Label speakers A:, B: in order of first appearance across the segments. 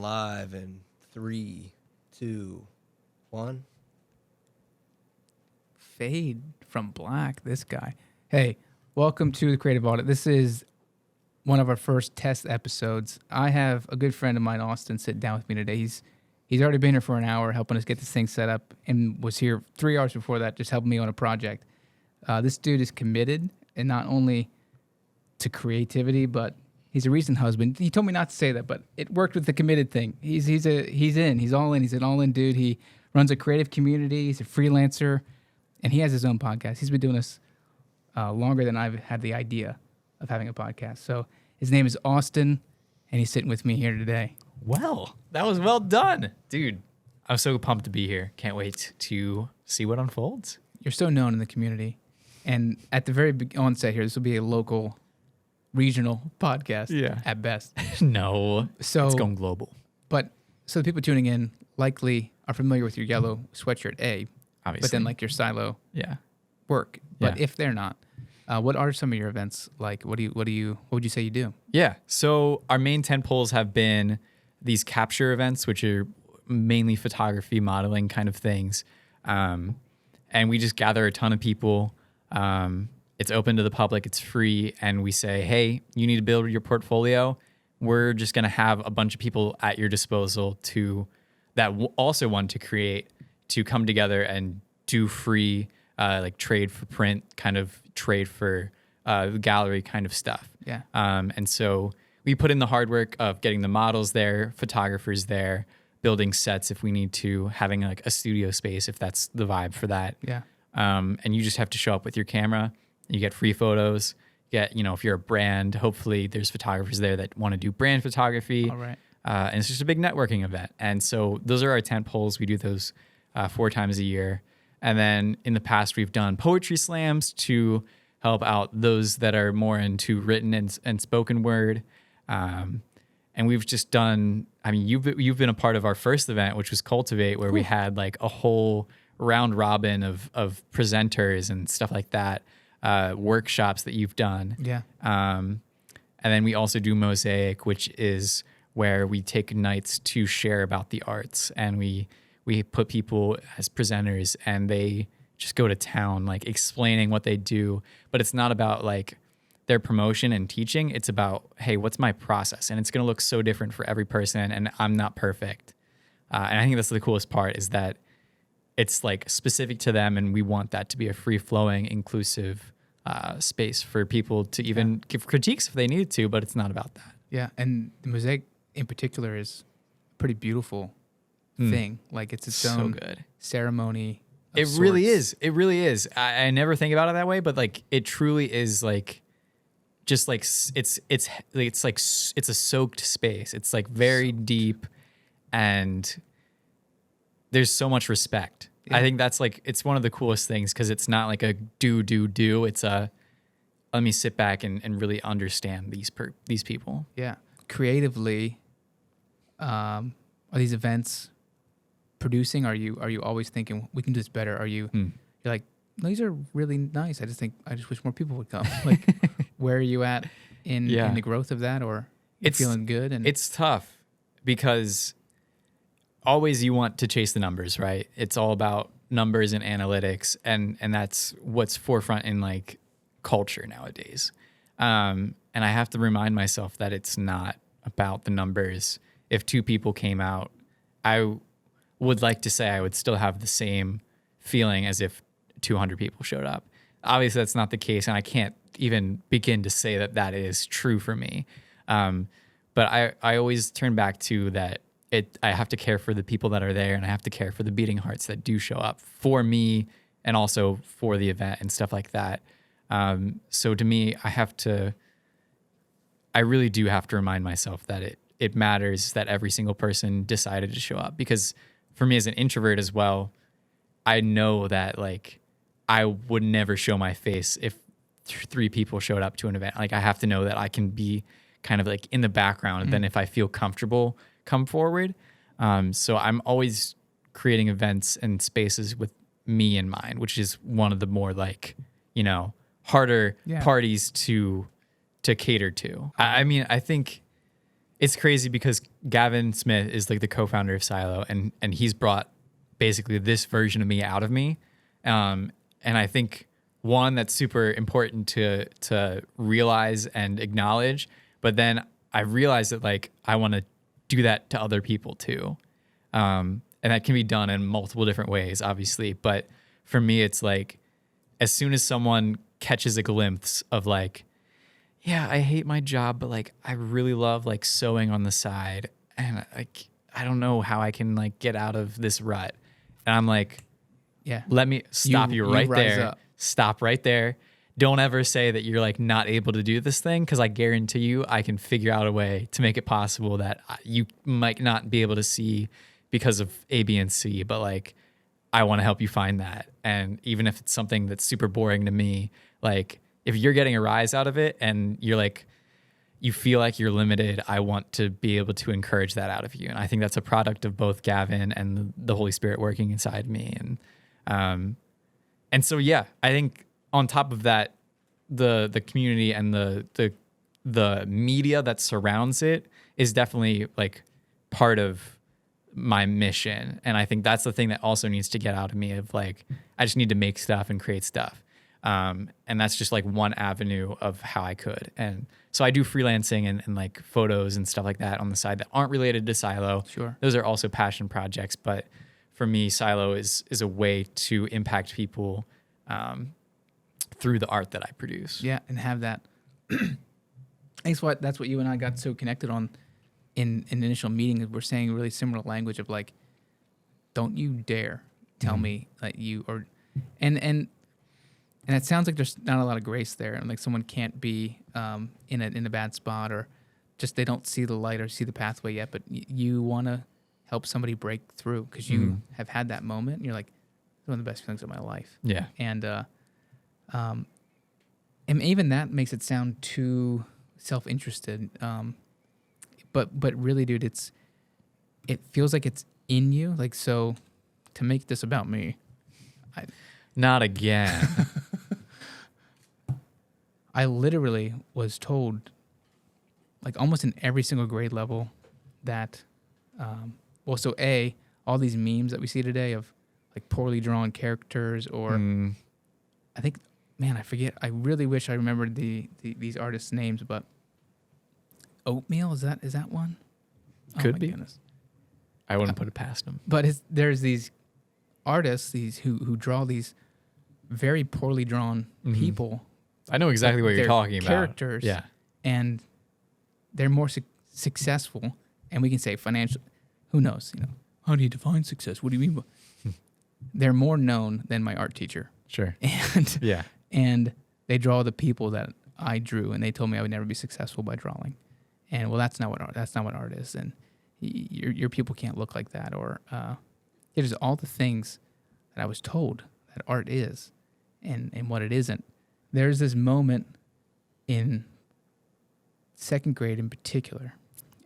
A: live in 3, 2, 1.
B: Fade from black, this guy. Hey, welcome to the Creative Audit. This is one of our first test episodes. I have a good friend of mine, Austin, sit down with me today. He's already been here for an hour helping us get this thing set up and was here 3 hours before that just helping me on a project. This dude is committed, and not only to creativity, but he's a recent husband. He told me not to say that, but it worked with the committed thing. He's in. He's all in. He's an all-in dude. He runs a creative community. He's a freelancer, and he has his own podcast. He's been doing this longer than I've had the idea of having a podcast. So his name is Austin, and he's sitting with me here today.
C: Well, that was well done. Dude, I'm so pumped to be here. Can't wait to see what unfolds.
B: You're so known in the community. And at the very onset here, this will be a local, regional podcast at best.
C: No,
B: So
C: it's going global.
B: But so the people tuning in likely are familiar with your yellow sweatshirt,
C: Obviously.
B: but then like your silo
C: Yeah.
B: work. But
C: Yeah.
B: if they're not, what are some of your events like? What would you say you do?
C: Yeah. So our main 10 poles have been these capture events, which are mainly photography, modeling kind of things. And we just gather a ton of people. It's open to the public. It's free. And we say, hey, you need to build your portfolio. We're just going to have a bunch of people at your disposal that also want to create, to come together and do free, like trade for print, kind of trade for gallery kind of stuff.
B: Yeah.
C: And so we put in the hard work of getting the models there, photographers there, building sets if we need to, having like a studio space if that's the vibe for that.
B: Yeah.
C: And you just have to show up with your camera. You get free photos. If you're a brand, hopefully there's photographers there that want to do brand photography.
B: All right.
C: And it's just a big networking event. And so those are our tent poles. We do those 4 times a year. And then in the past, we've done poetry slams to help out those that are more into written and spoken word. And we've just done, you've been a part of our first event, which was Cultivate, where we had like a whole round robin of presenters and stuff like that, workshops that you've done.
B: Yeah.
C: And then we also do Mosaic, which is where we take nights to share about the arts, and we put people as presenters and they just go to town, like explaining what they do. But it's not about like their promotion and teaching. It's about, hey, what's my process? And it's going to look so different for every person, and I'm not perfect. And I think that's the coolest part, is that it's like specific to them, and we want that to be a free-flowing, inclusive space for people to even give critiques if they needed to, but it's not about that.
B: Yeah. And the Mosaic in particular is a pretty beautiful thing. Like it's its
C: So
B: own
C: good.
B: ceremony.
C: It really is. It really is. I never think about it that way, but like it truly is like, just like it's a soaked space. It's like very deep, and there's so much respect.
B: Yeah.
C: I think that's like, it's one of the coolest things, because it's not like a do. It's a, let me sit back and really understand these people.
B: Yeah. Creatively, are these events producing? Are you always thinking we can do this better? Are you you're like, these are really nice. I just wish more people would come. Like, where are you at in the growth of that, or
C: It's
B: feeling good? And
C: it's tough, because always you want to chase the numbers, right? It's all about numbers and analytics, and that's what's forefront in like culture nowadays. And I have to remind myself that it's not about the numbers. If 2 people came out, I would like to say I would still have the same feeling as if 200 people showed up. Obviously, that's not the case, and I can't even begin to say that that is true for me. But I always turn back to that. I have to care for the people that are there, and I have to care for the beating hearts that do show up for me and also for the event and stuff like that. So to me, I really do have to remind myself that it matters that every single person decided to show up, because for me as an introvert as well, I know that like I would never show my face if 3 people showed up to an event. Like I have to know that I can be kind of like in the background, and then if I feel comfortable, come forward. So I'm always creating events and spaces with me in mind, which is one of the more like, harder parties to cater to. I mean, I think it's crazy because Gavin Smith is like the co-founder of Silo, and he's brought basically this version of me out of me. And I think one, that's super important to realize and acknowledge, but then I realized that like I want to do that to other people too. And that can be done in multiple different ways, obviously. But for me, it's like, as soon as someone catches a glimpse of like, yeah, I hate my job, but like I really love like sewing on the side, and like I don't know how I can like get out of this rut. And I'm like,
B: Yeah.
C: let me stop you right
B: rise
C: there.
B: up.
C: Stop right there. Don't ever say that you're like not able to do this thing, because I guarantee you I can figure out a way to make it possible that you might not be able to see because of A, B, and C, but like I want to help you find that. And even if it's something that's super boring to me, like if you're getting a rise out of it and you're like, you feel like you're limited, I want to be able to encourage that out of you. And I think that's a product of both Gavin and the Holy Spirit working inside me. And so, yeah, I think on top of that, the community and the media that surrounds it is definitely like part of my mission. And I think that's the thing that also needs to get out of me, of like, I just need to make stuff and create stuff. And that's just like one avenue of how I could. And so I do freelancing and like photos and stuff like that on the side that aren't related to Silo.
B: Sure.
C: Those are also passion projects. But for me, Silo is a way to impact people through the art that I produce.
B: Yeah, and have that. That's what you and I got so connected on in an initial meeting. We're saying really similar language of like, don't you dare tell me that you or, and it sounds like there's not a lot of grace there, and like someone can't be in a bad spot, or just they don't see the light or see the pathway yet. But you want to help somebody break through because you have had that moment, and you're like, one of the best feelings of my life.
C: Yeah.
B: And even that makes it sound too self-interested. But really, dude, it feels like it's in you. Like, so to make this about me,
C: Not again.
B: I literally was told, like almost in every single grade level, that, so all these memes that we see today of like poorly drawn characters, or I think, man, I forget. I really wish I remembered these artists' names, but Oatmeal, is that one?
C: Could
B: my
C: be.
B: Goodness.
C: I wouldn't put it past him.
B: But there's these artists, who draw these very poorly drawn people.
C: I know exactly what you're
B: They're
C: talking about.
B: characters.
C: Yeah.
B: And they're more successful, and we can say financial. Who knows? How do you define success? What do you mean by? They're more known than my art teacher,
C: Sure.
B: and
C: Yeah.
B: and they draw the people that I drew, and they told me I would never be successful by drawing. And well, that's not what art is, and your people can't look like that, or there's all the things that I was told that art is, and what it isn't. There's this moment in second grade in particular,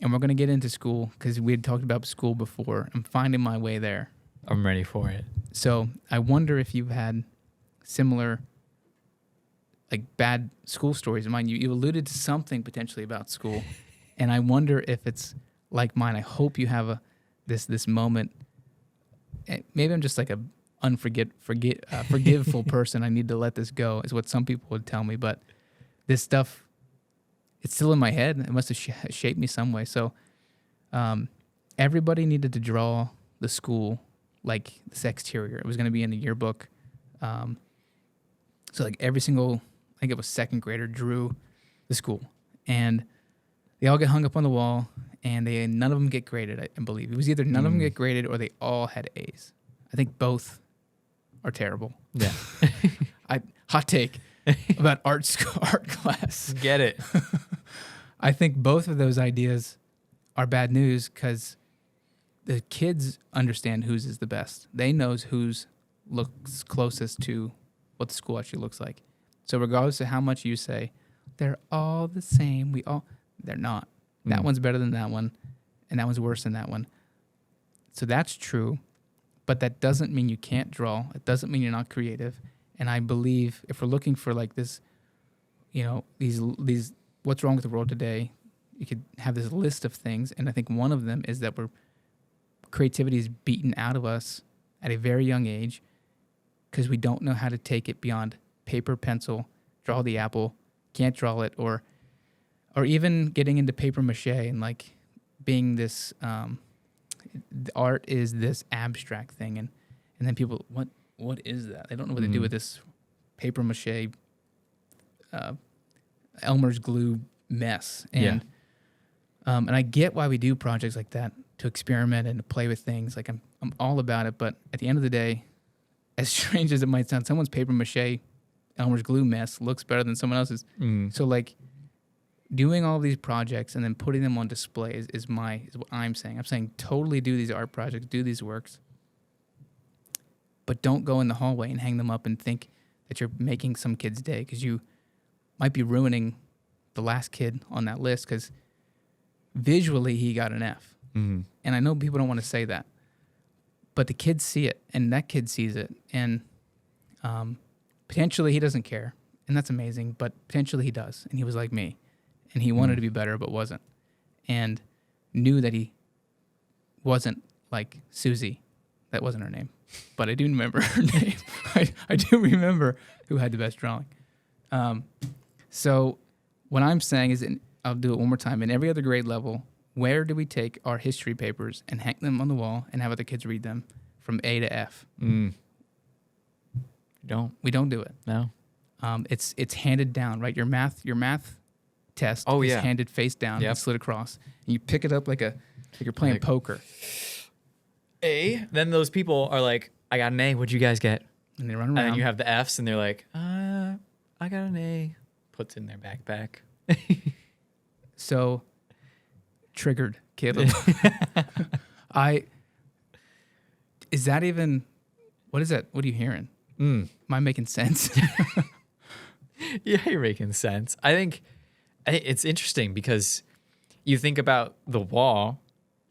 B: and we're going to get into school because we had talked about school before. I'm finding my way there.
C: I'm ready for it.
B: So I wonder if you've had similar, like, bad school stories. Mind you alluded to something potentially about school, and I wonder if it's like mine. I hope you have this moment. Maybe I'm just like a forgiveful person. I need to let this go, is what some people would tell me. But this stuff, it's still in my head. It must have shaped me some way. So everybody needed to draw the school like this exterior. It was going to be in the yearbook. So like every single, I think it was second grader, drew the school. And they all get hung up on the wall, and none of them get graded, I believe. It was either none of them get graded or they all had A's. I think both are terrible.
C: Yeah.
B: Hot take about art class.
C: Get it.
B: I think both of those ideas are bad news because the kids understand whose is the best. They knows whose looks closest to what the school actually looks like. So regardless of how much you say, they're all the same, they're not. That one's better than that one, and that one's worse than that one. So that's true, but that doesn't mean you can't draw. It doesn't mean you're not creative. And I believe if we're looking for like this, these what's wrong with the world today, you could have this list of things, and I think one of them is that creativity is beaten out of us at a very young age because we don't know how to take it beyond paper, pencil, draw the apple, can't draw it, or even getting into paper mache and like being this the art is this abstract thing, and then people, what is that? They don't know what to do with this paper mache Elmer's glue mess. And and I get why we do projects like that, to experiment and to play with things. Like I'm all about it, but at the end of the day, as strange as it might sound, someone's paper mache Elmer's glue mess looks better than someone else's. So like doing all these projects and then putting them on display is what I'm saying. I'm saying totally do these art projects, do these works, but don't go in the hallway and hang them up and think that you're making some kid's day, because you might be ruining the last kid on that list because visually he got an F. And I know people don't want to say that, but the kids see it, and that kid sees it, and potentially he doesn't care, and that's amazing, but potentially he does, and he was like me, and he wanted to be better but wasn't, and knew that he wasn't like Susie. That wasn't her name, but I do remember her name. I do remember who had the best drawing. So what I'm saying is, I'll do it one more time, in every other grade level, where do we take our history papers and hang them on the wall and have other kids read them from A to F? We don't do it.
C: No.
B: It's handed down, right? Your math test is handed face down and slid across, and you pick it up like you're playing poker.
C: A. Then those people are like, I got an A. What'd you guys get?
B: And they run around.
C: And then you have the Fs, and they're like, I got an A. Puts in their backpack.
B: So triggered, Caleb. Is that even, what is that? What are you hearing? Am I making sense?
C: Yeah, you're making sense. I think it's interesting because you think about the wall,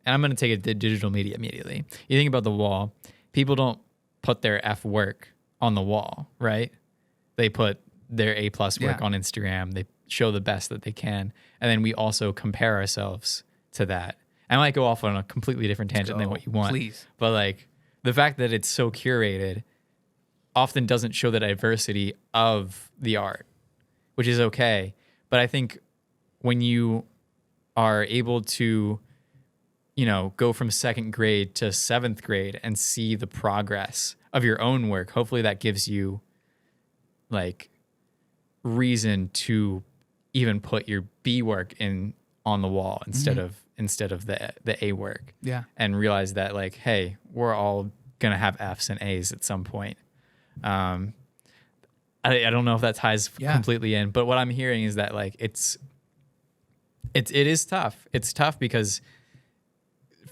C: and I'm going to take it to digital media immediately. You think about the wall, people don't put their F work on the wall, right? They put their A+ work on Instagram. They show the best that they can. And then we also compare ourselves to that. I might go off on a completely different tangent than what you want.
B: Please.
C: But like the fact that it's so curated often doesn't show the diversity of the art, which is okay. But I think when you are able to, go from 2nd grade to 7th grade and see the progress of your own work, hopefully that gives you like reason to even put your B work on the wall instead of the A work.
B: Yeah.
C: And realize that like, hey, we're all gonna have Fs and As at some point. I don't know if that ties completely in, but what I'm hearing is that like it is tough. It's tough because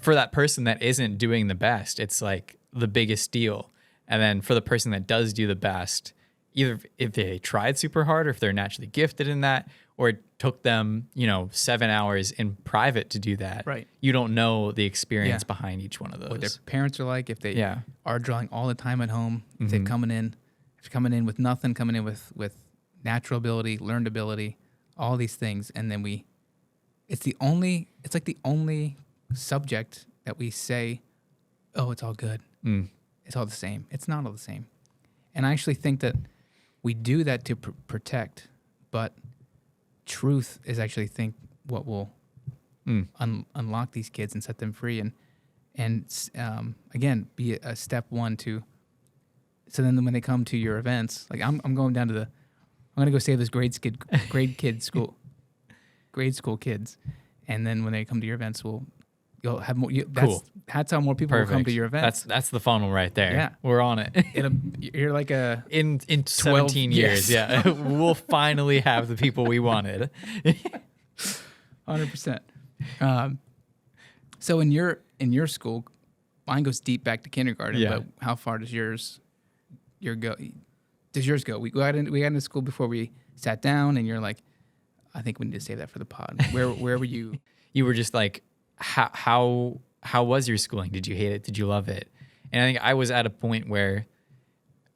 C: for that person that isn't doing the best, it's like the biggest deal. And then for the person that does do the best, either if they tried super hard or if they're naturally gifted in that, or it took them, 7 hours in private to do that.
B: Right.
C: You don't know the experience behind each one of those.
B: What their parents are like, if they are drawing all the time at home, if they're coming in with nothing, coming in with natural ability, learned ability, all these things. And then it's like the only subject that we say, oh, it's all good. It's all the same. It's not all the same. And I actually think that we do that to protect, but truth is actually what will unlock these kids and set them free, and again be a step one to. So then when they come to your events, like I'm going down to I'm gonna go save this grade school kids, and then when they come to your events, you'll have more. That's how more people will come to your events.
C: That's the funnel right there.
B: Yeah,
C: we're on it.
B: You're like
C: in 17 years.
B: Yes.
C: Yeah, we'll finally have the people we wanted.
B: 100%. So in your school, mine goes deep back to kindergarten.
C: Yeah.
B: But how far does yours go? Does yours go? We got into school before we sat down, and you're like, I think we need to save that for the pod. Where were you?
C: You were just like, how was your schooling? Did you hate it? Did you love it? And I think I was at a point where,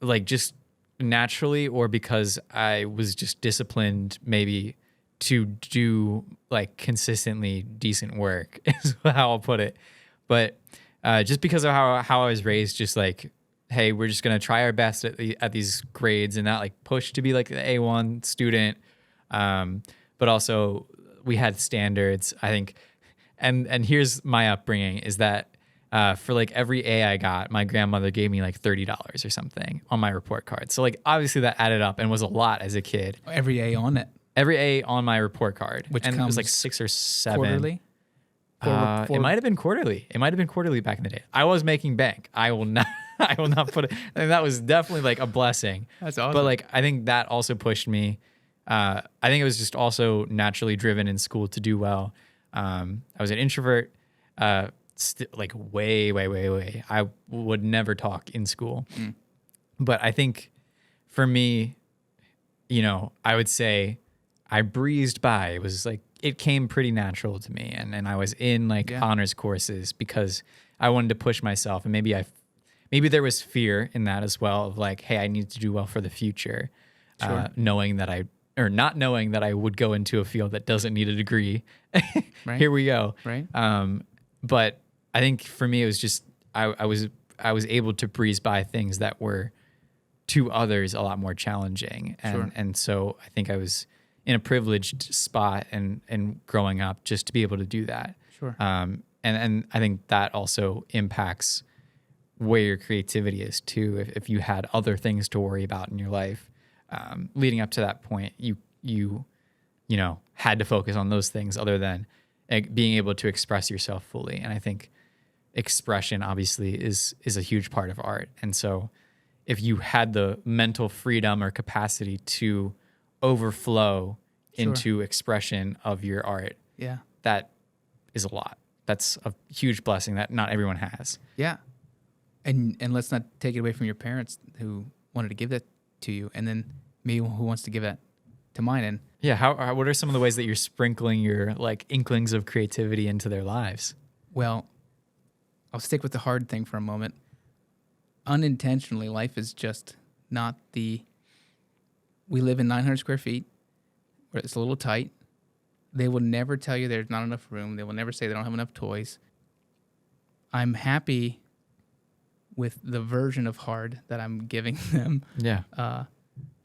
C: like, just naturally, or because I was just disciplined maybe to do like consistently decent work is how I'll put it. But just because of how I was raised, just like, hey, we're just gonna try our best at these grades and not like push to be like the A1 student. But also we had standards, I think. And here's my upbringing is that for like every A I got, my grandmother gave me like $30 or something on my report card. So like obviously that added up and was a lot as a kid.
B: Every A on it.
C: Every A on my report card,
B: Which
C: and it was
B: comes
C: like 6 or 7.
B: Quarterly.
C: It might have been quarterly. It might have been quarterly back in the day. I was making bank. I will not. I will not put it. I mean, that was definitely like a blessing.
B: That's awesome.
C: But like, I think that also pushed me. I think it was just also naturally driven in school to do well. I was an introvert. Like way. I would never talk in school. But I think for me, you know, I would say I breezed by. It was like, it came pretty natural to me. And I was in like honors courses because I wanted to push myself. And maybe there was fear in that as well of like, hey, I need to do well for the future.
B: Sure.
C: Not knowing that I would go into a field that doesn't need a degree.
B: Right.
C: Here we go.
B: Right.
C: But I think for me, it was just, I was able to breeze by things that were to others a lot more challenging. And so I think I was in a privileged spot and growing up just to be able to do that.
B: Sure.
C: And I think that also impacts where your creativity is too. If you had other things to worry about in your life, leading up to that point, you know, had to focus on those things other than being able to express yourself fully. And I think expression obviously is a huge part of art. And so if you had the mental freedom or capacity to overflow into expression of your art, that is a lot. That's a huge blessing that not everyone has.
B: Yeah. And let's not take it away from your parents who wanted to give that to you, and then me who wants to give that to mine. And
C: yeah, what are some of the ways that you're sprinkling your like inklings of creativity into their lives?
B: Well, I'll stick with the hard thing for a moment. Unintentionally, life is just not we live in 900 square feet, where it's a little tight. They will never tell you there's not enough room. They will never say they don't have enough toys. I'm happy with the version of hard that I'm giving them.
C: Yeah.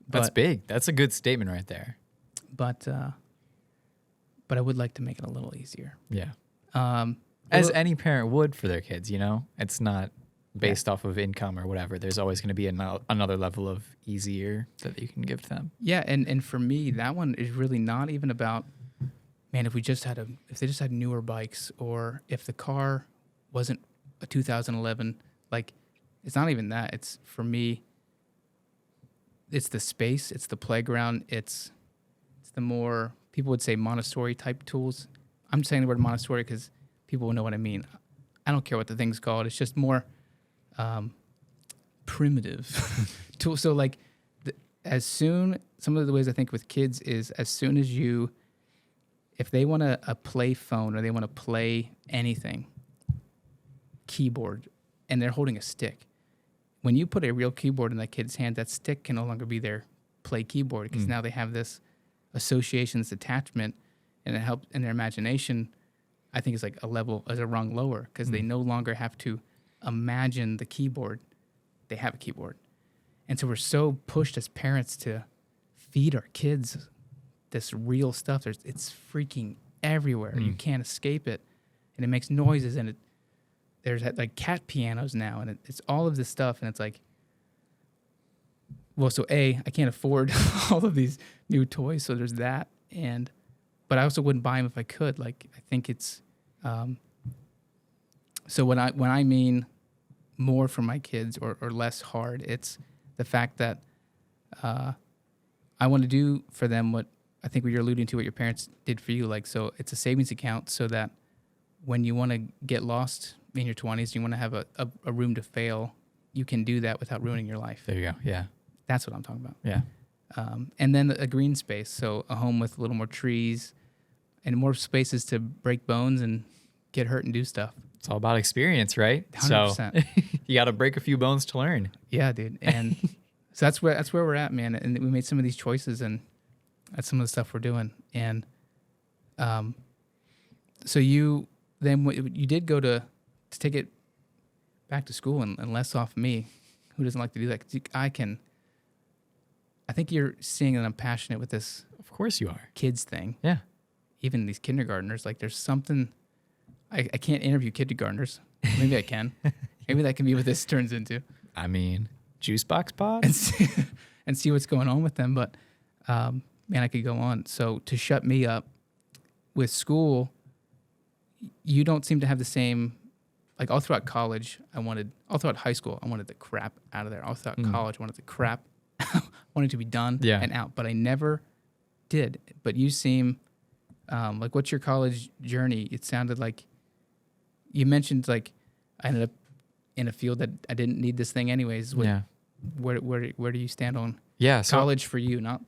C: That's big. That's a good statement right there.
B: But I would like to make it a little easier.
C: Yeah. As any parent would for their kids, you know? It's not based off of income or whatever. There's always going to be another level of easier that you can give to them.
B: Yeah, and for me, that one is really not even about, man, if they just had newer bikes, or if the car wasn't a 2011, like, it's not even that. It's, for me, it's the space, it's the playground, it's the more, people would say Montessori type tools. I'm saying the word Montessori because people will know what I mean. I don't care what the thing's called. It's just more primitive tool. So like, some of the ways I think with kids is as soon as if they want a play phone or they want to play anything, keyboard, and they're holding a stick, when you put a real keyboard in that kid's hand, that stick can no longer be their play keyboard because now they have this association, this attachment, and it helps in their imagination. I think is like a rung lower because they no longer have to imagine the keyboard. They have a keyboard. And so we're so pushed as parents to feed our kids this real stuff. It's freaking everywhere. You can't escape it. And it makes noises, and there's like cat pianos now, and it's all of this stuff. And it's like, well, so I can't afford all of these new toys. So there's that. But I also wouldn't buy them if I could. Like, I think it's, so when I mean more for my kids or less hard, it's the fact that I want to do for them what I think what you're alluding to, what your parents did for you. Like, so it's a savings account so that when you want to get lost in your 20s, you want to have a room to fail, you can do that without ruining your life.
C: There you go. Yeah.
B: That's what I'm talking about.
C: Yeah.
B: And then a green space, so a home with a little more trees and more spaces to break bones and get hurt and do stuff.
C: It's all about experience, right?
B: 100%.
C: So you got to break a few bones to learn.
B: Yeah, dude. And so that's where we're at, man. And we made some of these choices, and that's some of the stuff we're doing. And So you then you did go to take it back to school and less off me, who doesn't like to do that? 'Cause I think you're seeing that I'm passionate with this
C: Of course you are.
B: kids thing.
C: Yeah.
B: Even these kindergartners, like there's something. I can't interview kindergartners. Maybe I can. Maybe that can be what this turns into.
C: I mean, juice box pod.
B: and see what's going on with them. But man, I could go on. So to shut me up with school, you don't seem to have the same. Like all throughout college, all throughout high school, I wanted the crap out of there. All throughout college, I wanted the crap, wanted to be done and out. But I never did. But you seem like, what's your college journey? It sounded like you mentioned like I ended up in a field that I didn't need this thing anyways.
C: Yeah.
B: Where do you stand on
C: Yeah. So,
B: college for you, not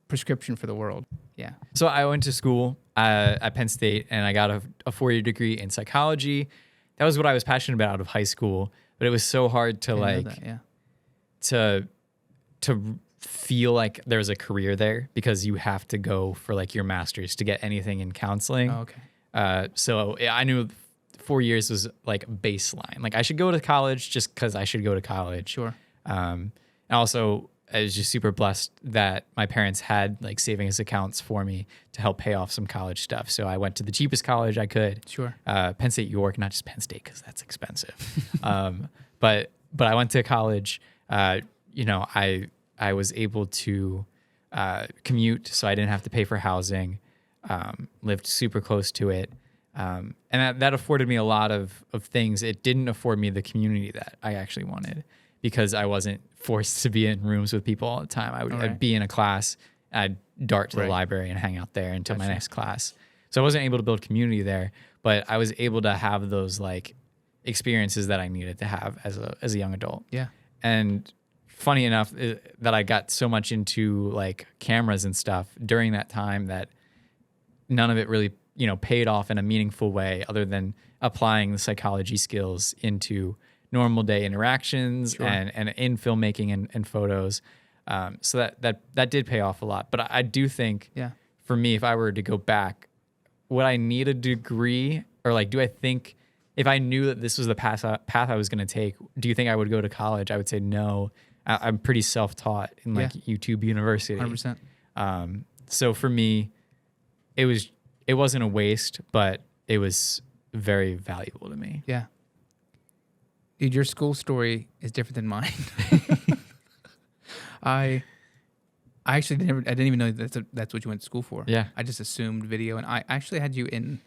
B: prescription for the world? Yeah.
C: so I went to school at Penn State and I got a 4-year degree in psychology. That was what I was passionate about out of high school, but it was so hard to
B: I know
C: like
B: that, yeah.
C: to feel like there's a career there because you have to go for like your master's to get anything in counseling.
B: Oh, okay.
C: So I knew 4 years was like baseline. Like I should go to college just because I should go to college.
B: Sure.
C: And also, I was just super blessed that my parents had like savings accounts for me to help pay off some college stuff. So I went to the cheapest college I could.
B: Sure.
C: Penn State York, not just Penn State because that's expensive. But I went to college. I was able to commute, so I didn't have to pay for housing. Lived super close to it. And that afforded me a lot of things. It didn't afford me the community that I actually wanted because I wasn't forced to be in rooms with people all the time. I'd be in a class, I'd dart to the library and hang out there until my next class. So I wasn't able to build community there, but I was able to have those like experiences that I needed to have as a young adult.
B: Yeah.
C: And funny enough that I got so much into like cameras and stuff during that time that none of it really, paid off in a meaningful way other than applying the psychology skills into normal day interactions and in filmmaking and photos. So that did pay off a lot. But I do think for me, if I were to go back, would I need a degree or like, do I think if I knew that this was the path I was going to take, do you think I would go to college? I would say no. I'm pretty self-taught in like YouTube University.
B: 100%.
C: So for me, it wasn't a waste, but it was very valuable to me.
B: Yeah. Dude, your school story is different than mine. I actually didn't even know that's what you went to school for.
C: Yeah.
B: I just assumed video, and I actually had you in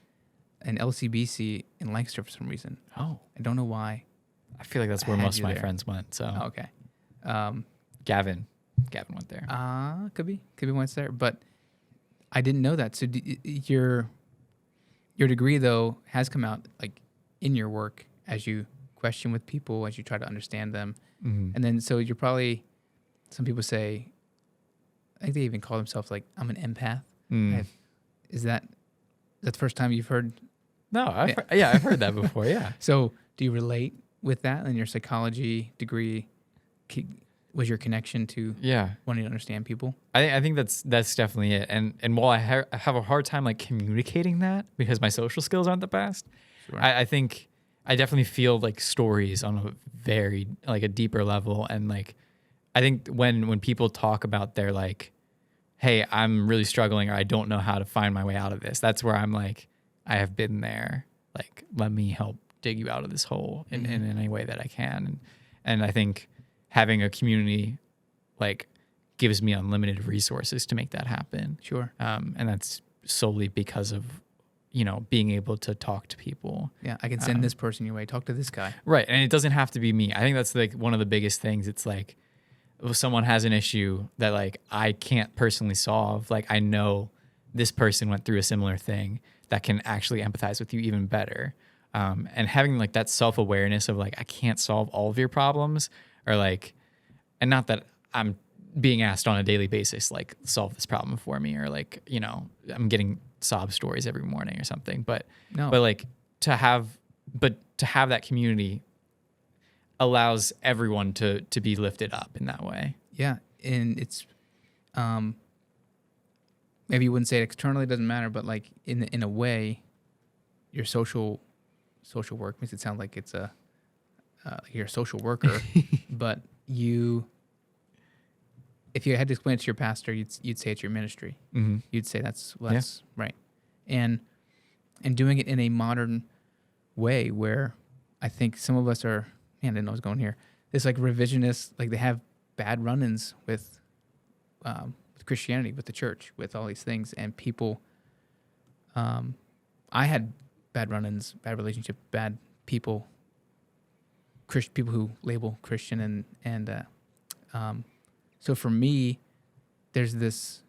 B: an LCBC in Lancaster for some reason.
C: Oh,
B: I don't know why.
C: I feel like that's where
B: had
C: most of
B: you
C: my
B: there.
C: friends went. So
B: Oh, okay.
C: Gavin went there.
B: Could be once there, but I didn't know that. So your degree though has come out like in your work as you question with people, as you try to understand them, and then so you're probably, some people say, I think they even call themselves like, I'm an empath. Is that the first time you've heard?
C: No, I've heard that before. Yeah.
B: So do you relate with that in your psychology degree? Was your connection to wanting to understand people?
C: I think that's definitely it. And while I have a hard time like communicating that because my social skills aren't the best,
B: Sure.
C: I think I definitely feel like stories on a very like a deeper level. And like I think when people talk about their like, hey, I'm really struggling or I don't know how to find my way out of this, that's where I'm like, I have been there. Like, let me help dig you out of this hole in any way that I can. And I think having a community like gives me unlimited resources to make that happen.
B: Sure.
C: And that's solely because of, being able to talk to people.
B: Yeah, I can send this person your way. Talk to this guy.
C: Right. And it doesn't have to be me. I think that's like one of the biggest things. It's like if someone has an issue that like I can't personally solve, like I know this person went through a similar thing that can actually empathize with you even better. And having like that self-awareness of like, I can't solve all of your problems, or like, and not that I'm being asked on a daily basis, like solve this problem for me, or like, I'm getting sob stories every morning or something, but like to have that community allows everyone to be lifted up in that way.
B: Yeah, and it's maybe you wouldn't say it externally, it doesn't matter, but like in a way, your social work makes it sound like it's you're a social worker, but if you had to explain it to your pastor, you'd say it's your ministry.
C: Mm-hmm.
B: You'd say that's right, and doing it in a modern way where I think some of us are. Man, I didn't know I was going here. It's like revisionist, like they have bad run-ins with Christianity, with the church, with all these things, and people. I had bad run-ins, bad relationship, bad people. People who label Christian and so for me, there's this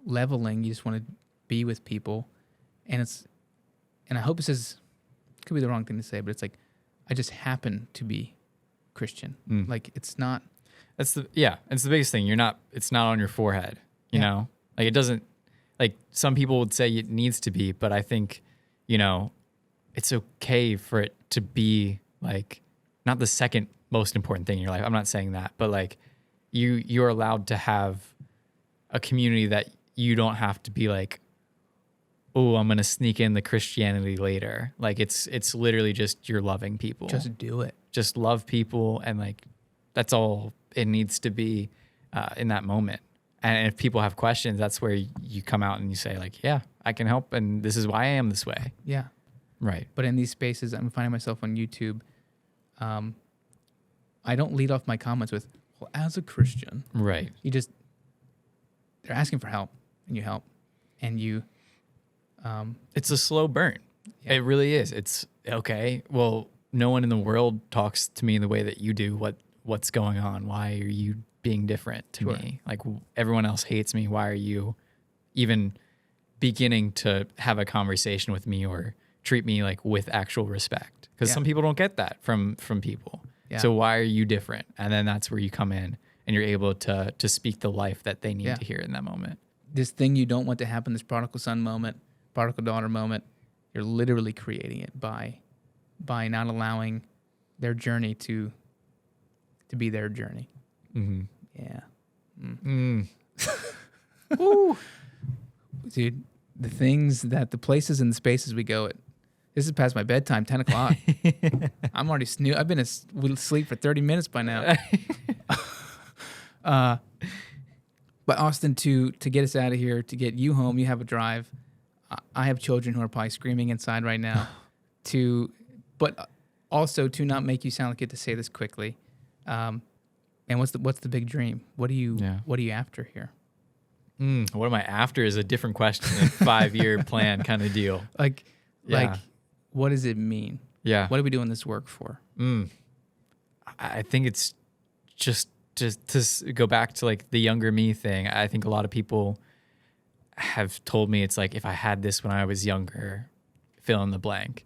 B: leveling. You just want to be with people, and I hope this could be the wrong thing to say, but it's like I just happen to be Christian. Like it's not.
C: It's the biggest thing. It's not on your forehead. You know, like it doesn't. Like some people would say it needs to be, but I think, it's okay for it to be like not the second most important thing in your life. I'm not saying that, but like you're allowed to have a community that you don't have to be like, oh, I'm gonna sneak in the Christianity later. Like it's literally just you're loving people.
B: Just do it.
C: Just love people, and like that's all it needs to be in that moment. And if people have questions, that's where you come out and you say like, yeah, I can help, and this is why I am this way.
B: Yeah.
C: Right.
B: But in these spaces, I'm finding myself on YouTube. I don't lead off my comments with, well, as a Christian.
C: Right.
B: They're asking for help, and you help, and you.
C: It's a slow burn.
B: Yeah.
C: It really is. It's okay. Well, no one in the world talks to me the way that you do. What's going on? Why are you being different to me? Like everyone else hates me. Why are you even beginning to have a conversation with me or treat me like with actual respect? Because some people don't get that from people.
B: Yeah.
C: So why are you different? And then that's where you come in and you're able to speak the life that they need to hear in that moment.
B: This thing you don't want to happen, this prodigal son moment, prodigal daughter moment, you're literally creating it by not allowing their journey to be their journey.
C: Mm-hmm.
B: Yeah.
C: Ooh.
B: Dude, the places and the spaces we go at, this is past my bedtime, 10 o'clock. I'm already I've been asleep for 30 minutes by now. But Austin, to get us out of here, to get you home, you have a drive. I have children who are probably screaming inside right now. But also to not make you sound like you have to say this quickly. And what's the big dream? What are you after here?
C: What am I after is a different question than 5-year plan kind of deal.
B: Like, what does it mean?
C: Yeah.
B: What are we doing this work for?
C: I think it's just to go back to like the younger me thing. I think a lot of people have told me it's like, if I had this when I was younger, fill in the blank.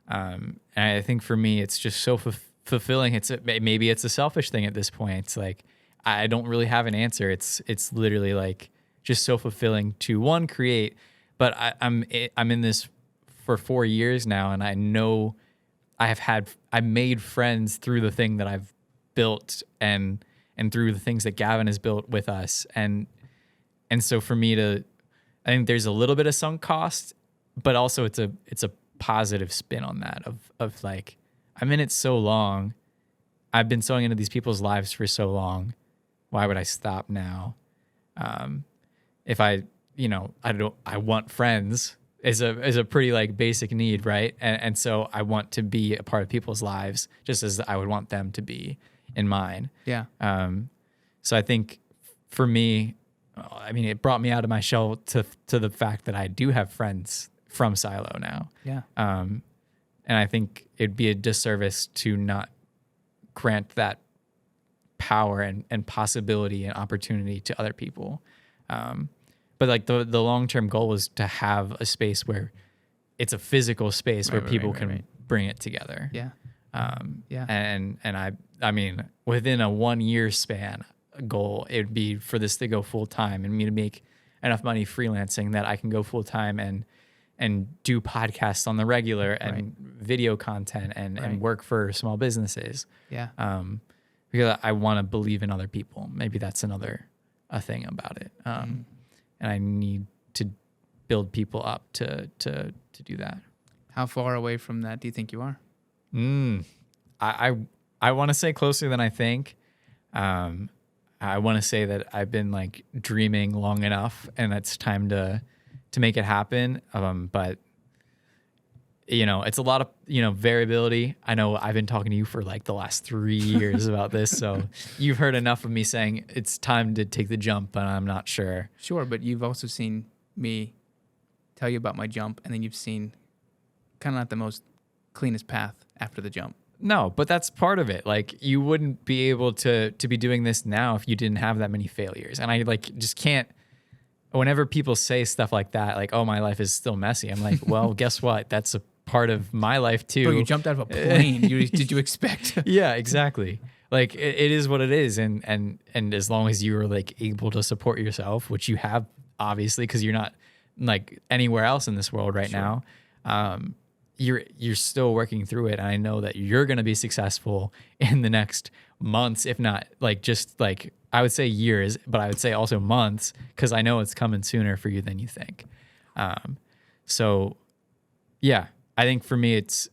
C: And I think for me, it's just so fulfilling. Maybe it's a selfish thing at this point. It's like, I don't really have an answer. It's literally like just so fulfilling to create, but I'm in this for 4 years now. And I know I made friends through the thing that I've built and through the things that Gavin has built with us. And so for me I think there's a little bit of sunk cost, but also it's a positive spin on that of like, I'm in it so long. I've been sewing into these people's lives for so long. Why would I stop now? If I want friends is a pretty like basic need, right? And so I want to be a part of people's lives just as I would want them to be in mine.
B: Yeah.
C: So I think for me, I mean, it brought me out of my shell to the fact that I do have friends from Silo now.
B: Yeah.
C: And I think it'd be a disservice to not grant that power and possibility and opportunity to other people. But like the long-term goal was to have a space where it's a physical space where people can bring it together.
B: Yeah.
C: And I mean, within a 1 year span goal, it would be for this to go full time and me to make enough money freelancing that I can go full time and do podcasts on the regular and video content and work for small businesses.
B: Yeah.
C: Because I want to believe in other people. Maybe that's a thing about it. And I need build people up to do that.
B: How far away from that do you think you are?
C: I want to say closer than I think. I want to say that I've been like dreaming long enough, and it's time to make it happen. But you know, it's a lot of, you know, variability. I know I've been talking to you for like the last 3 years about this, so you've heard enough of me saying it's time to take the jump, but I'm not sure.
B: Sure, but you've also seen me tell you about my jump, and then you've seen kind of not the most cleanest path after the jump.
C: No, but that's part of it. Like, you wouldn't be able to be doing this now if you didn't have that many failures. And I like just can't. Whenever people say stuff like that, like, "Oh, my life is still messy," I'm like, well, guess what? That's a part of my life too.
B: Bro, you jumped out of a plane. Did you expect?
C: Yeah, exactly. Like, it is what it is, and as long as you are like able to support yourself, which you have obviously, because you're not like anywhere else in this world right now. You're still working through it. And I know that you're going to be successful in the next months, if not like just like, I would say years, but I would say also months, because I know it's coming sooner for you than you think. So yeah, I think for me, it's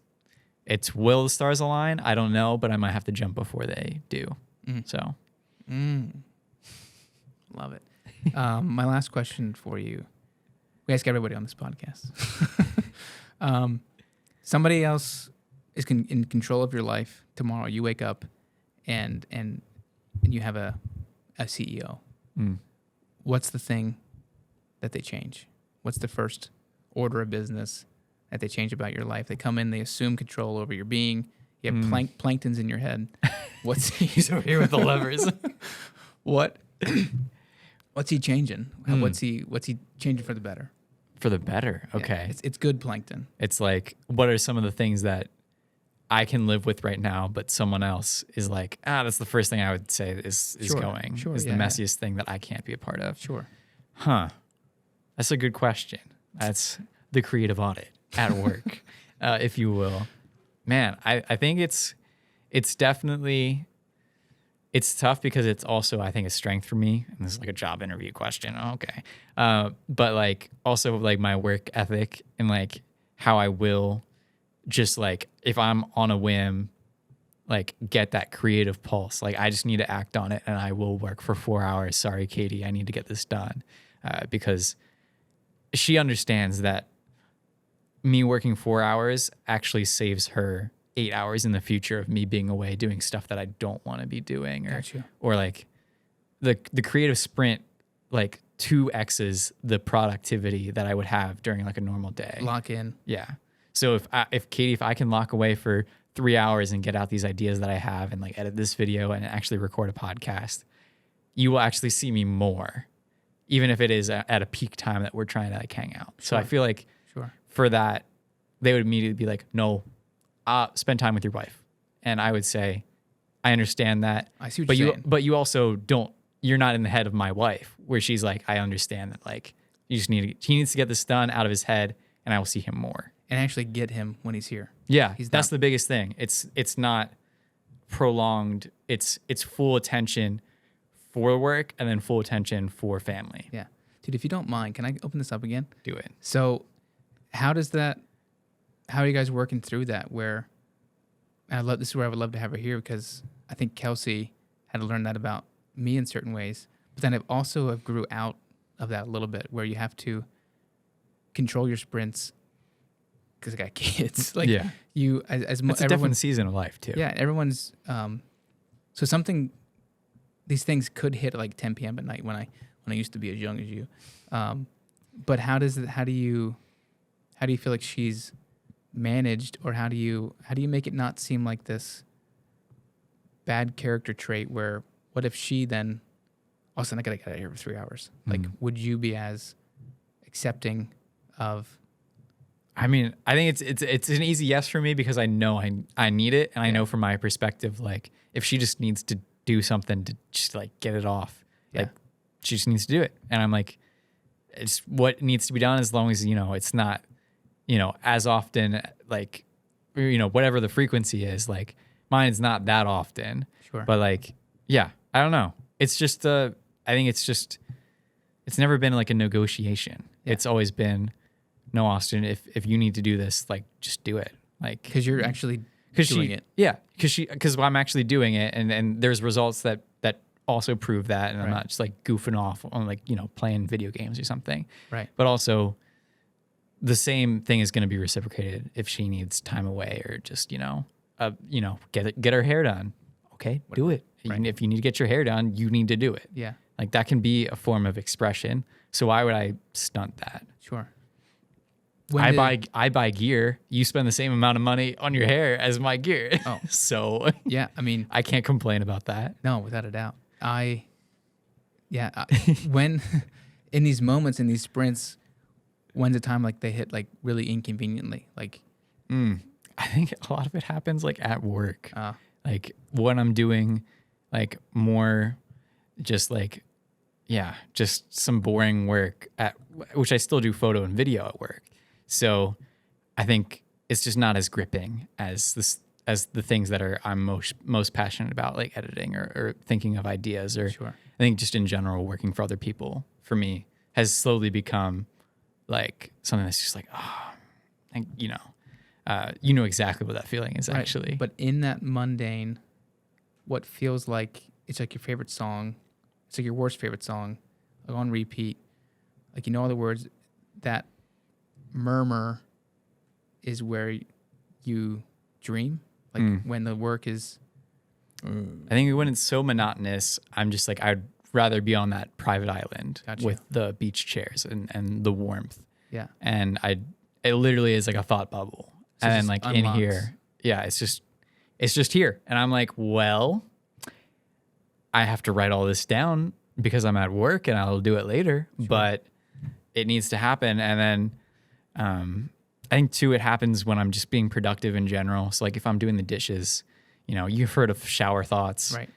C: will the stars align? I don't know, but I might have to jump before they do. So.
B: Love it. My last question for you. We ask everybody on this podcast. Somebody else is in control of your life tomorrow. You wake up and you have a CEO. What's the thing that they change? What's the first order of business that they change about your life? They come in, they assume control over your being. You have planktons in your head. He's over here with the levers. What's he changing? What's he changing for the better?
C: For the better. Okay.
B: Yeah, it's good plankton.
C: It's like, what are some of the things that I can live with right now, but someone else is like, that's the first thing I would say is going.
B: Sure,
C: is the messiest thing that I can't be a part of.
B: Sure.
C: Huh. That's a good question. That's the creative audit at work, if you will. Man, I think it's definitely, it's tough because it's also, I think, a strength for me. And this is like a job interview question. Okay. But like also like my work ethic and like how I will just like, if I'm on a whim, like get that creative pulse. Like I just need to act on it and I will work for 4 hours. Sorry, Katie, I need to get this done. Because she understands that me working 4 hours actually saves her 8 hours in the future of me being away doing stuff that I don't want to be doing, or like the creative sprint, like 2x's the productivity that I would have during like a normal day.
B: Lock in.
C: Yeah. So if I can lock away for 3 hours and get out these ideas that I have and like edit this video and actually record a podcast, you will actually see me more, even if it is at a peak time that we're trying to like hang out.
B: Sure.
C: So I feel like for that, they would immediately be like, no, spend time with your wife. And I would say, I understand that.
B: I see what you're saying.
C: But you also don't, you're not in the head of my wife where she's like, I understand that like, he needs to get this done out of his head and I will see him more.
B: And actually get him when he's here.
C: Yeah, that's the biggest thing. It's not prolonged. It's full attention for work and then full attention for family.
B: Yeah. Dude, if you don't mind, can I open this up again?
C: Do it.
B: So how are you guys working through that? This is where I would love to have her here, because I think Kelsey had to learn that about me in certain ways. But then I've grew out of that a little bit, where you have to control your sprints because I got kids. Like you, as much.
C: It's a different season of life too.
B: Yeah, everyone's. So these things could hit at like 10 p.m. at night when I used to be as young as you. But how do you feel like she's managed, or how do you make it not seem like this bad character trait where, what if she then all of a sudden I gotta get out of here for 3 hours? Like, would you be as accepting of?
C: I mean, I think it's an easy yes for me, because I know I need it, and I know from my perspective, like if she just needs to do something to just like get it off, like she just needs to do it, and I'm like, it's what needs to be done, as long as it's not as often, like whatever the frequency is. Like mine's not that often,
B: Sure.
C: But like I don't know. It's just I think it's never been like a negotiation.
B: Yeah.
C: It's always been, no, Austin, if you need to do this, like, just do it. Like,
B: Because you're actually doing it.
C: Yeah, because I'm actually doing it, and there's results that also prove that, and I'm
B: Right.
C: not just like goofing off on like, playing video games or something.
B: Right.
C: But also, the same thing is going to be reciprocated if she needs time away or just get her hair done. Okay, do it.
B: Right.
C: If you need to get your hair done, you need to do it.
B: Yeah.
C: Like, that can be a form of expression. So why would I stunt that?
B: Sure.
C: I buy gear. You spend the same amount of money on your hair as my gear.
B: Oh.
C: So
B: Yeah. I mean,
C: I can't complain about that.
B: no, without a doubt. When in these moments, in these sprints, when's the time like they hit like really inconveniently? Like,
C: I think a lot of it happens like at work.
B: uh,
C: Like when I'm doing like more just like, just some boring work which I still do photo and video at work. So I think it's just not as gripping as the things that I'm most passionate about, like editing or thinking of ideas, or
B: Sure.
C: I think just in general, working for other people for me has slowly become like something that's just like, you know exactly what that feeling is,
B: right.
C: actually.
B: But in that mundane, what feels like it's like your favorite song, it's like your worst favorite song, like on repeat, like all the words, that murmur is where you dream. Like when the work is,
C: I think when it's so monotonous, I'm just like, I'd rather be on that private island
B: Gotcha.
C: with the beach chairs and the warmth.
B: yeah,
C: And it literally is like a thought bubble.
B: So
C: And
B: it
C: then
B: just
C: like
B: unlocks.
C: in here, it's just here. And I'm like, well, I have to write all this down because I'm at work and I'll do it later, but it needs to happen. And then, I think too, it happens when I'm just being productive in general. So like if I'm doing the dishes, you've heard of shower thoughts,
B: right.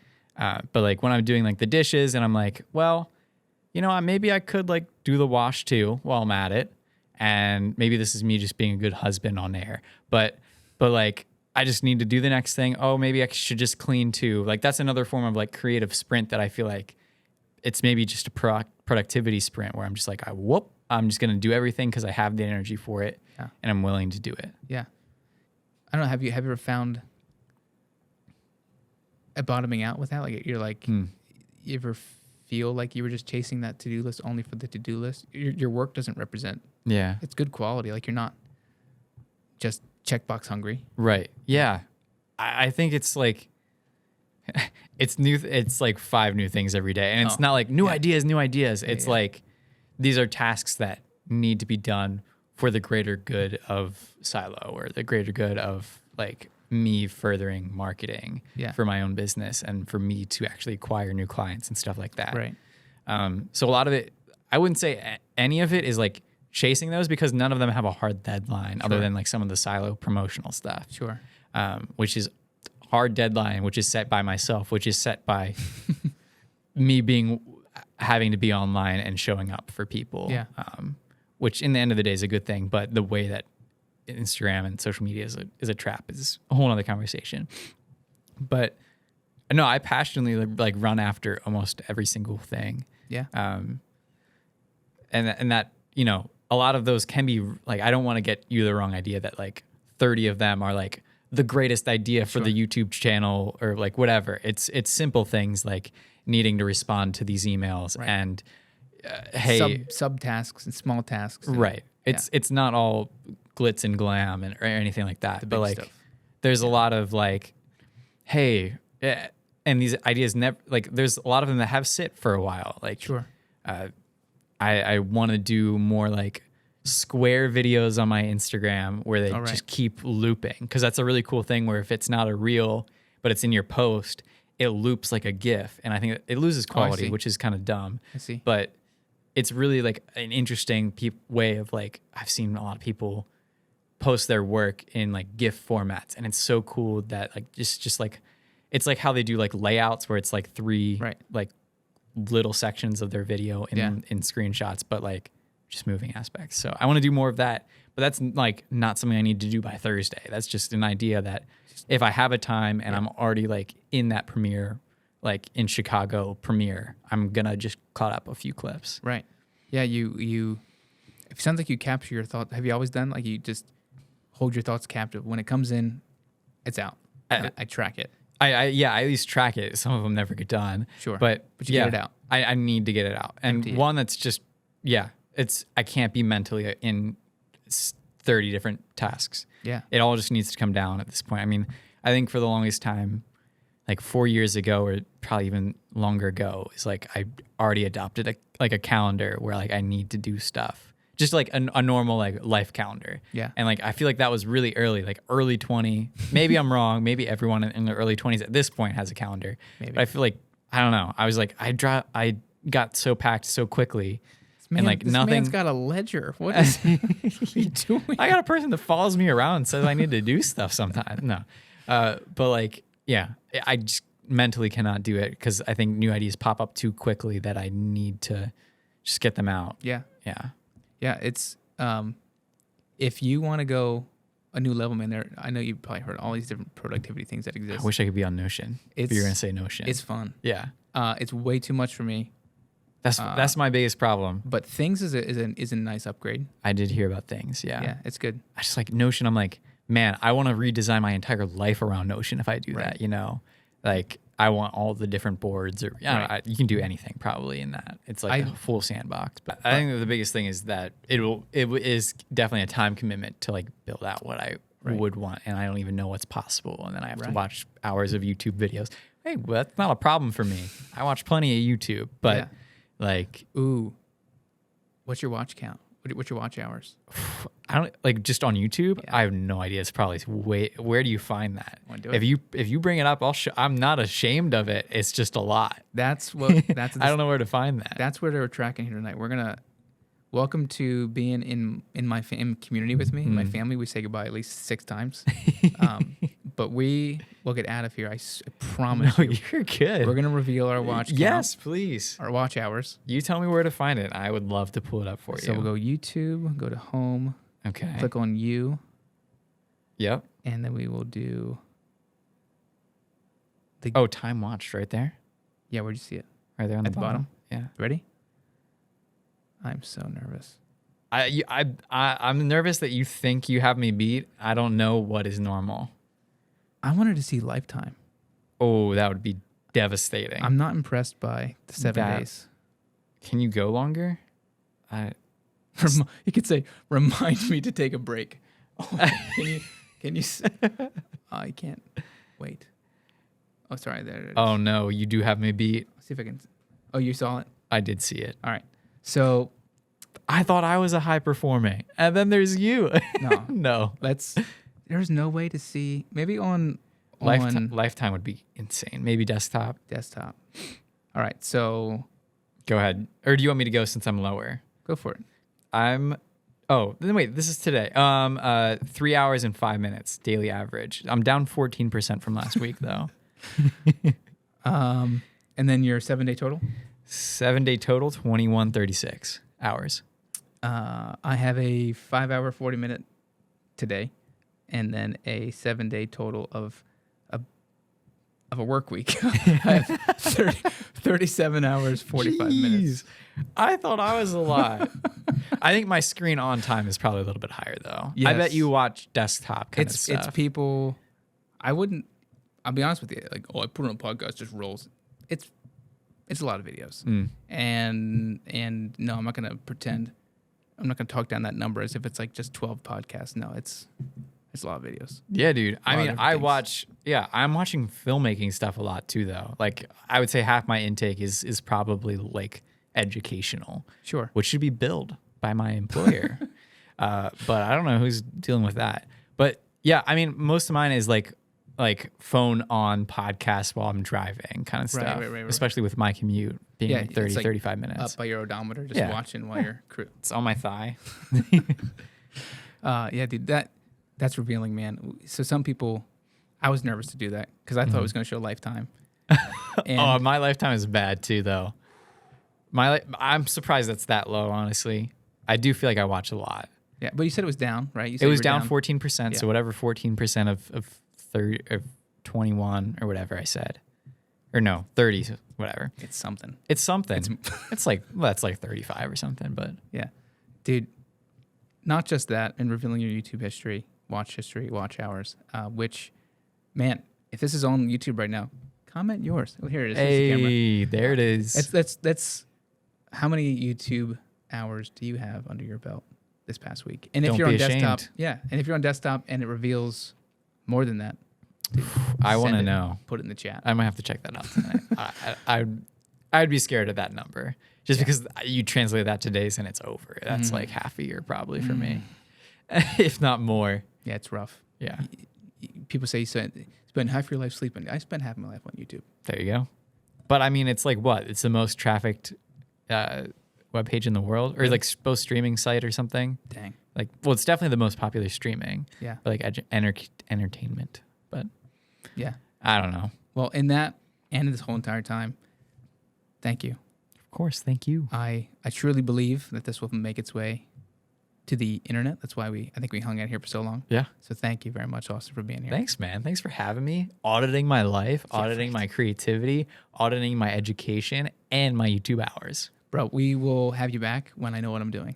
C: but like when I'm doing like the dishes and I'm like, well, maybe I could like do the wash too while I'm at it. And maybe this is me just being a good husband on air, but like, I just need to do the next thing. Oh, maybe I should just clean too. Like that's another form of like creative sprint that I feel like it's maybe just a productivity sprint where I'm just like, I'm just going to do everything because I have the energy for it.
B: Yeah.
C: And I'm willing to do it.
B: Yeah. I don't know. Have you ever found a bottoming out with that? Like you're like, you ever feel like you were just chasing that to-do list only for the to-do list? Your work doesn't represent,
C: Yeah.
B: it's good quality. Like you're not just checkbox hungry.
C: Right. Yeah. I think it's like, it's new. It's like 5 new things every day. And it's not like new ideas. It's like, these are tasks that need to be done for the greater good of Silo or the greater good of like me furthering marketing for my own business and for me to actually acquire new clients and stuff like that.
B: Right.
C: So a lot of it, I wouldn't say any of it is like chasing those because none of them have a hard deadline other than like some of the Silo promotional stuff.
B: Sure.
C: Which is hard deadline, which is set by myself, which is set by me having to be online and showing up for people.
B: Yeah.
C: Which in the end of the day is a good thing, but the way that Instagram and social media is a trap is a whole other conversation. But no, I passionately like run after almost every single thing.
B: Yeah.
C: And that, a lot of those can be like, I don't want to get you the wrong idea that like 30 of them are like the greatest idea for the YouTube channel or like whatever. It's simple things like needing to respond to these emails and hey,
B: sub tasks and small tasks. And,
C: right. It's not all glitz and glam or anything like that. But like,
B: stuff.
C: there's a lot of like, hey, and these ideas never like. There's a lot of them that have sit for a while. Like,
B: Sure.
C: I want to do more like square videos on my Instagram where they just keep looping because that's a really cool thing. Where if it's not a reel but it's in your post, it loops like a GIF, and I think it loses quality, which is kind of dumb.
B: I see.
C: But it's really like an interesting way of like, I've seen a lot of people post their work in like GIF formats, and it's so cool that like just like it's like how they do like layouts where it's like 3 like little sections of their video in screenshots, but like just moving aspects. So I want to do more of that, but that's like not something I need to do by Thursday. That's just an idea that if I have a time and I'm already like in that premiere, like in Chicago premiere, I'm gonna just cut up a few clips.
B: Right. Yeah. You it sounds like you capture your thoughts. Have you always done like you just hold your thoughts captive? When it comes in, it's out. I track it.
C: I at least track it. Some of them never get done.
B: Sure.
C: But
B: you get it out.
C: I need to get it out. And
B: Empty it.
C: one that's just, I can't be mentally in 30 different tasks.
B: Yeah.
C: It all just needs to come down at this point. I mean, I think for the longest time, like 4 years ago or probably even longer ago, is like I already adopted a calendar where like I need to do stuff. Just like a normal like life calendar.
B: Yeah.
C: And like I feel like that was really early, like early 20. Maybe I'm wrong. Maybe everyone in their early 20s at this point has a calendar.
B: Maybe.
C: But I feel like I don't know. I was like I got so packed so quickly.
B: Man,
C: and like
B: this
C: nothing.
B: man's got a ledger. What is he doing?
C: I got a person that follows me around and says I need to do stuff sometimes. No. But like, yeah, I just mentally cannot do it because I think new ideas pop up too quickly that I need to just get them out.
B: Yeah.
C: Yeah.
B: Yeah. It's if you want to go a new level, man, I know you've probably heard all these different productivity things that exist.
C: I wish I could be on Notion. If you're gonna say Notion.
B: It's fun.
C: Yeah.
B: It's way too much for me.
C: That's my biggest problem.
B: But Things is a nice upgrade.
C: I did hear about Things. Yeah.
B: Yeah, it's good.
C: I just like Notion. I'm like, man, I want to redesign my entire life around Notion if I do
B: Right.
C: that, you know? Like I want all the different boards or
B: Right.
C: you can do anything probably in that. It's like a full sandbox. But I think that the biggest thing is that it is definitely a time commitment to like build out what I
B: Right.
C: would want, and I don't even know what's possible, and then I have to
B: Right.
C: watch hours of YouTube videos. Hey, well, that's not a problem for me. I watch plenty of YouTube, but
B: Yeah.
C: like
B: Ooh. What's your watch count? What's your watch hours?
C: I don't like just on YouTube.
B: Yeah.
C: I have no idea. It's probably way. Where do you find that?
B: Wanna do
C: If
B: it?
C: you bring it up, I'm not ashamed of it. It's just a lot.
B: That's what that's
C: I don't know where to find that.
B: That's where they're tracking here tonight. We're gonna welcome to being in my community with me, my family. We say goodbye at least 6 times, but we will get out of here. I promise
C: No,
B: you.
C: you're good.
B: We're gonna reveal our watch count,
C: Yes, please.
B: our watch hours.
C: You tell me where to find it. I would love to pull it up for
B: So
C: you.
B: we'll go YouTube, go to home,
C: Okay.
B: click on you,
C: Yep.
B: and then we will do.
C: Oh, time watched right there.
B: Yeah, where'd you see it?
C: Right there on
B: At
C: the
B: the
C: bottom. Yeah.
B: Ready? I'm so nervous.
C: I'm nervous that you think you have me beat. I don't know what is normal.
B: I wanted to see lifetime.
C: Oh, that would be devastating.
B: I'm not impressed by the 7
C: That-
B: days.
C: Can you go longer?
B: You could say, "Remind me to take a break." Can you? I can't. Wait. Oh, sorry. There it is.
C: Oh no, you do have me beat.
B: Let's see if I can. Oh, you saw it.
C: I did see it.
B: All right. So
C: I thought I was a high performing, and then there's you.
B: no,
C: No,
B: let's. There's no way to see. Maybe on
C: lifetime would be insane. Maybe desktop.
B: desktop. All right. So
C: Go ahead, or do you want me to go since I'm lower?
B: go for it.
C: Oh, then wait. This is today. 3 hours and 5 minutes daily average. I'm down 14% from last week though.
B: And then your 7-day total.
C: 7 day total, 21:36 hours.
B: I have a 5-hour, 40-minute today, and then a 7-day total of a work week. I have 37 hours, 45 minutes.
C: Jeez. I thought I was a lot. I think my screen on time is probably a little bit higher though. I
B: Yes.
C: bet you watch desktop kind of
B: It's
C: stuff.
B: people. I'll be honest with you. Like, I put on a podcast, just rolls. It's a lot of videos, and no, I'm not gonna pretend. I'm not gonna talk down that number as if it's like just 12 podcasts. No, it's a lot of videos.
C: Yeah, dude. I
B: lot of
C: mean,
B: different
C: I
B: things.
C: watch. Yeah, I'm watching filmmaking stuff a lot too, though. Like, I would say half my intake is probably like educational,
B: Sure.
C: which should be billed by my employer. But I don't know who's dealing with that. But yeah, I mean, most of mine is like phone on podcast while I'm driving kind of
B: Right,
C: stuff,
B: right.
C: especially with my commute being like
B: it's
C: 30,
B: like
C: 35 minutes.
B: Up by your odometer, just
C: Yeah.
B: watching while you're
C: It's on my thigh.
B: Yeah, dude, that's revealing, man. So some people, I was nervous to do that because I thought it was going to show Lifetime. And
C: Oh, my lifetime is bad too, though. I'm surprised that's that low, honestly. I do feel like I watch a lot.
B: yeah, but you said it was down, right? You
C: It
B: said you
C: was
B: were
C: down 14%,
B: Yeah.
C: so whatever 14% of 30 or 21 or whatever I said. Or no, 30, whatever.
B: It's something.
C: It's something. It's like, well, that's like 35 or something, but
B: Yeah, dude. not just that, and revealing your YouTube history, watch hours, which, man, if this is on YouTube right now, comment yours. Oh, here it is. Here's the camera.
C: Hey, there it is.
B: That's how many YouTube hours do you have under your belt this past week? And if
C: Don't
B: you're
C: be
B: on desktop,
C: ashamed.
B: yeah, and if you're on desktop and it reveals more than that, dude,
C: I want to
B: send it.
C: know.
B: Put it in the chat.
C: I might have to check that out tonight. I'd be scared of that number just because you translate that to days and it's over. That's like half a year probably for me, if not more.
B: Yeah, it's rough.
C: Yeah,
B: People say you spend half your life sleeping. I spend half my life on YouTube.
C: there you go. But I mean, it's like what? It's the most trafficked web page in the world, or like both streaming site or something.
B: Dang.
C: Like, well, it's definitely the most popular streaming.
B: Yeah.
C: But like entertainment. But
B: Yeah.
C: I don't know.
B: Well, in that and in this whole entire time, thank you.
C: Of course, thank you.
B: I truly believe that this will make its way to the internet. That's why I think we hung out here for so long.
C: Yeah.
B: So thank you very much, Austin, for being here.
C: Thanks, man. Thanks for having me. Auditing my life, auditing my creativity, auditing my education, and my YouTube hours.
B: Bro, we will have you back when I know what I'm doing.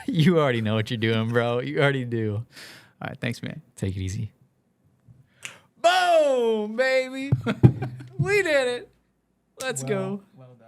C: You already know what you're doing, bro. You already do.
B: All right. Thanks, man.
C: Take it easy. Boom, baby. We did it. Let's go.